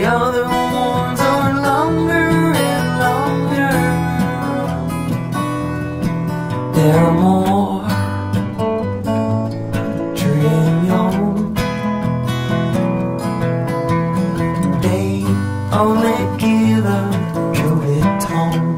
The other ones are longer and longer. There are more dream on. They only give a truly tongue.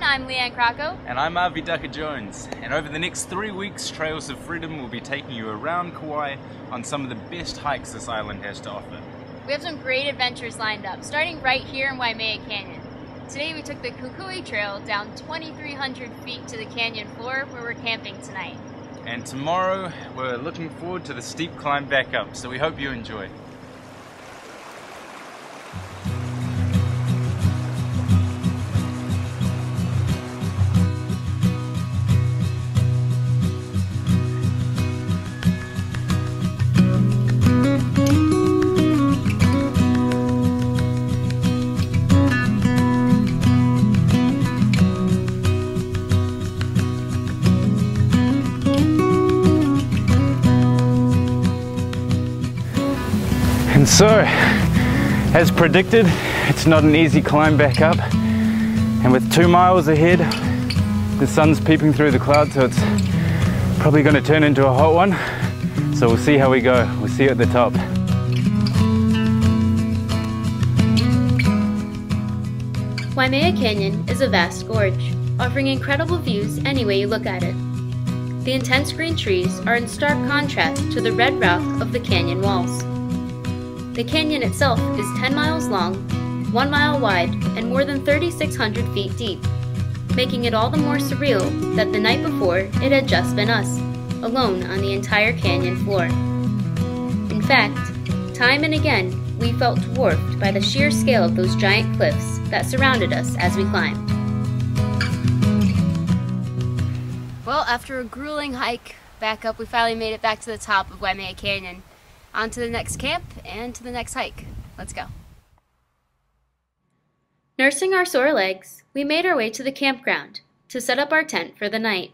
I'm Leanne Krakow. And I'm Avi Ducker-Jones. And over the next 3 weeks, Trails of Freedom will be taking you around Kauai on some of the best hikes this island has to offer. We have some great adventures lined up, starting right here in Waimea Canyon. Today we took the Kukui Trail down 2,300 feet to the canyon floor where we're camping tonight. And tomorrow we're looking forward to the steep climb back up, so we hope you enjoy. And so, as predicted, it's not an easy climb back up. And with 2 miles ahead, the sun's peeping through the clouds, so it's probably going to turn into a hot one. So we'll see how we go. We'll see you at the top. Waimea Canyon is a vast gorge, offering incredible views any way you look at it. The intense green trees are in stark contrast to the red rock of the canyon walls. The canyon itself is 10 miles long, 1 mile wide, and more than 3,600 feet deep, making it all the more surreal that the night before it had just been us, alone on the entire canyon floor. In fact, time and again, we felt dwarfed by the sheer scale of those giant cliffs that surrounded us as we climbed. Well, after a grueling hike back up, we finally made it back to the top of Waimea Canyon. On to the next camp and to the next hike. Let's go. Nursing our sore legs, we made our way to the campground to set up our tent for the night.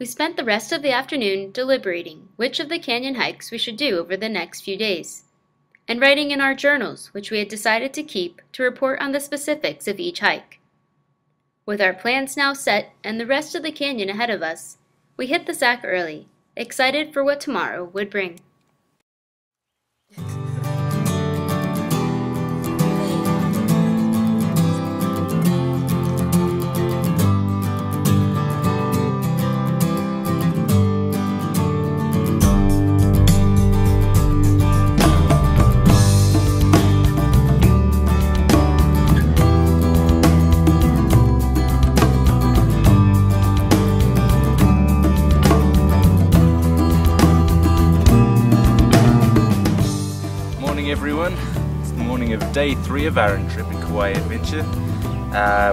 We spent the rest of the afternoon deliberating which of the canyon hikes we should do over the next few days, and writing in our journals which we had decided to keep to report on the specifics of each hike. With our plans now set and the rest of the canyon ahead of us, we hit the sack early, excited for what tomorrow would bring. Everyone, it's the morning of day 3 of our trip in Kauai adventure.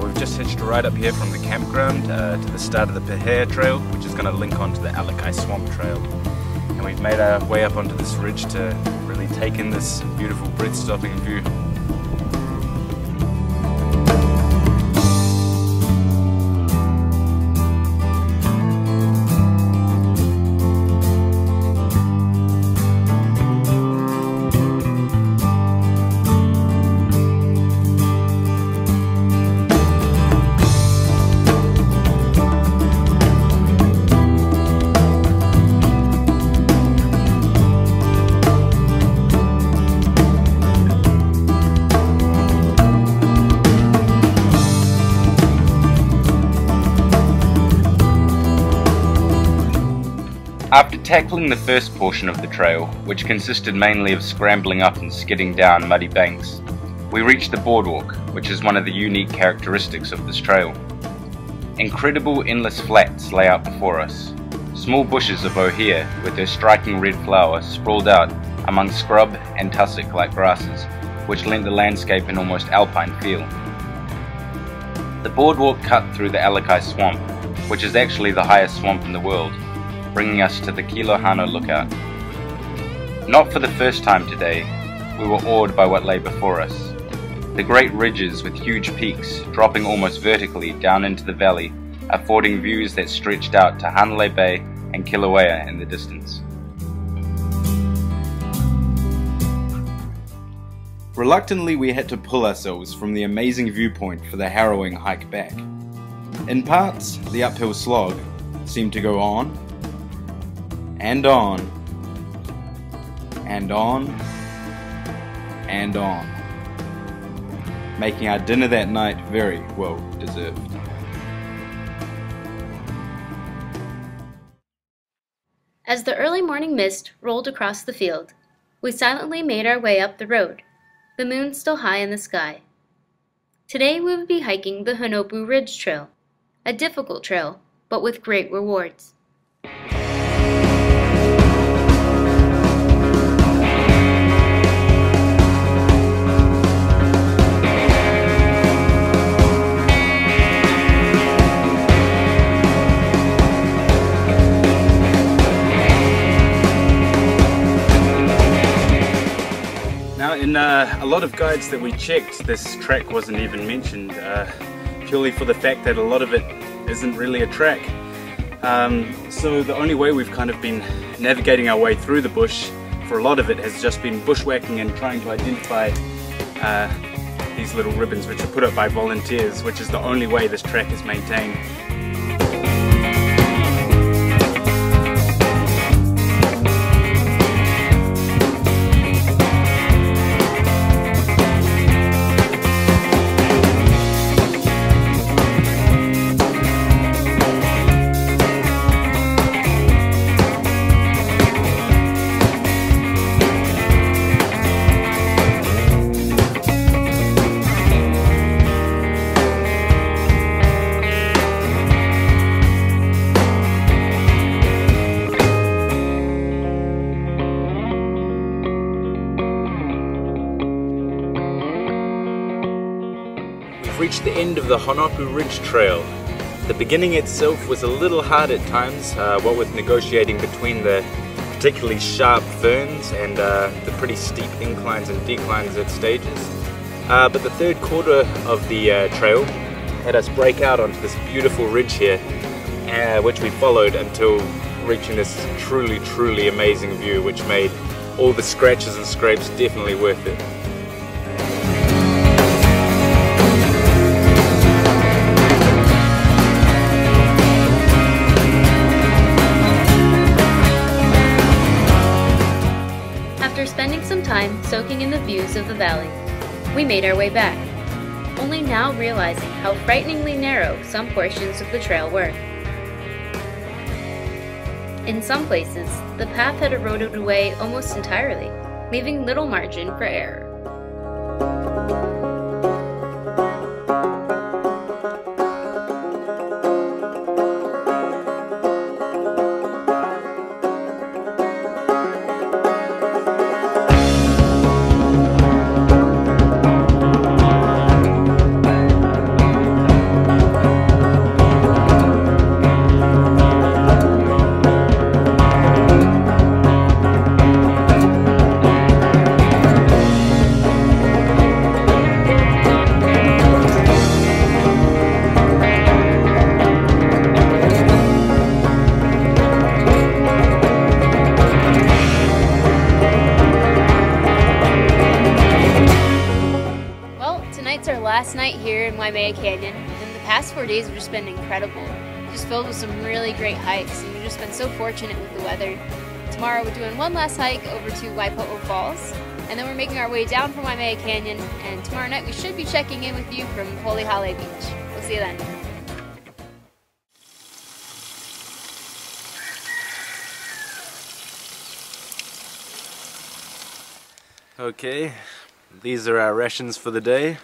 We've just hitched a ride up here from the campground to the start of the Pehea Trail, which is going to link onto the Alakai Swamp Trail. And we've made our way up onto this ridge to really take in this beautiful, breathtaking view. tackling the first portion of the trail, which consisted mainly of scrambling up and skidding down muddy banks, we reached the boardwalk, which is one of the unique characteristics of this trail. Incredible endless flats lay out before us. Small bushes of ohia with their striking red flower sprawled out among scrub and tussock-like grasses, which lent the landscape an almost alpine feel. The boardwalk cut through the Alakai Swamp, which is actually the highest swamp in the world, bringing us to the Kilohano Lookout. Not for the first time today, we were awed by what lay before us. The great ridges with huge peaks dropping almost vertically down into the valley, affording views that stretched out to Hanalei Bay and Kilauea in the distance. Reluctantly, we had to pull ourselves from the amazing viewpoint for the harrowing hike back. In parts, the uphill slog seemed to go on, and on, and on, and on, making our dinner that night very well deserved. As the early morning mist rolled across the field, we silently made our way up the road, the moon still high in the sky. Today we would be hiking the Hanopu Ridge Trail, a difficult trail, but with great rewards. Now, in a lot of guides that we checked, this track wasn't even mentioned, purely for the fact that a lot of it isn't really a track. So the only way we've kind of been navigating our way through the bush for a lot of it has just been bushwhacking and trying to identify these little ribbons which are put up by volunteers, which is the only way this track is maintained. Reached the end of the Hanopu Ridge Trail. The beginning itself was a little hard at times, what with negotiating between the particularly sharp ferns and the pretty steep inclines and declines at stages. But the third quarter of the trail had us break out onto this beautiful ridge here, which we followed until reaching this truly amazing view, which made all the scratches and scrapes definitely worth it. After spending some time soaking in the views of the valley, we made our way back, only now realizing how frighteningly narrow some portions of the trail were. In some places, the path had eroded away almost entirely, leaving little margin for error. Last night here in Waimea Canyon, and the past 4 days have just been incredible. Just filled with some really great hikes, and we've just been so fortunate with the weather. Tomorrow we're doing one last hike over to Waipo'o Falls, and then we're making our way down from Waimea Canyon, and tomorrow night we should be checking in with you from Polihale Beach. We'll see you then. Okay, these are our rations for the day.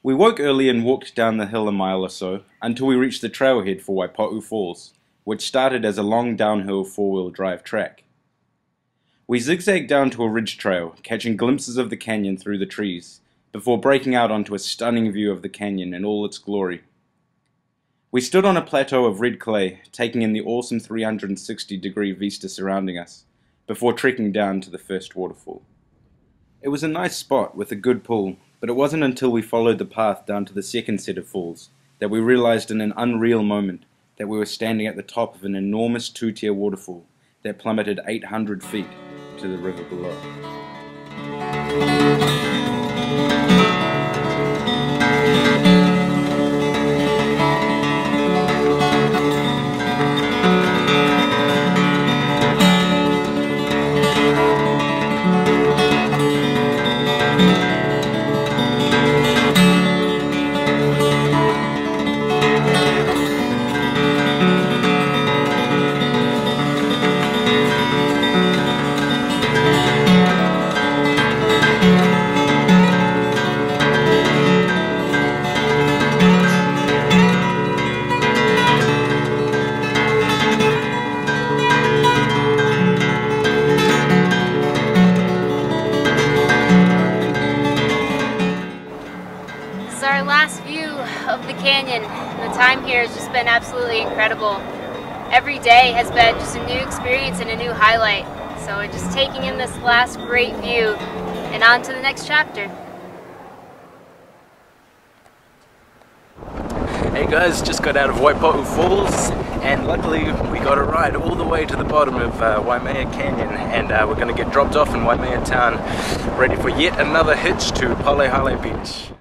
We woke early and walked down the hill a mile or so until we reached the trailhead for Waipo'u Falls, which started as a long downhill four-wheel drive track. We zigzagged down to a ridge trail, catching glimpses of the canyon through the trees, before breaking out onto a stunning view of the canyon in all its glory. We stood on a plateau of red clay, taking in the awesome 360-degree vista surrounding us, before trekking down to the first waterfall. It was a nice spot with a good pull, but it wasn't until we followed the path down to the second set of falls that we realized in an unreal moment that we were standing at the top of an enormous two-tier waterfall that plummeted 800 feet to the river below. Our last view of the canyon. The time here has just been absolutely incredible. Every day has been just a new experience and a new highlight. So we're just taking in this last great view and on to the next chapter. Hey guys, just got out of Waipo'u Falls and luckily we got a ride all the way to the bottom of Waimea Canyon, and we're going to get dropped off in Waimea town ready for yet another hitch to Palehale Beach.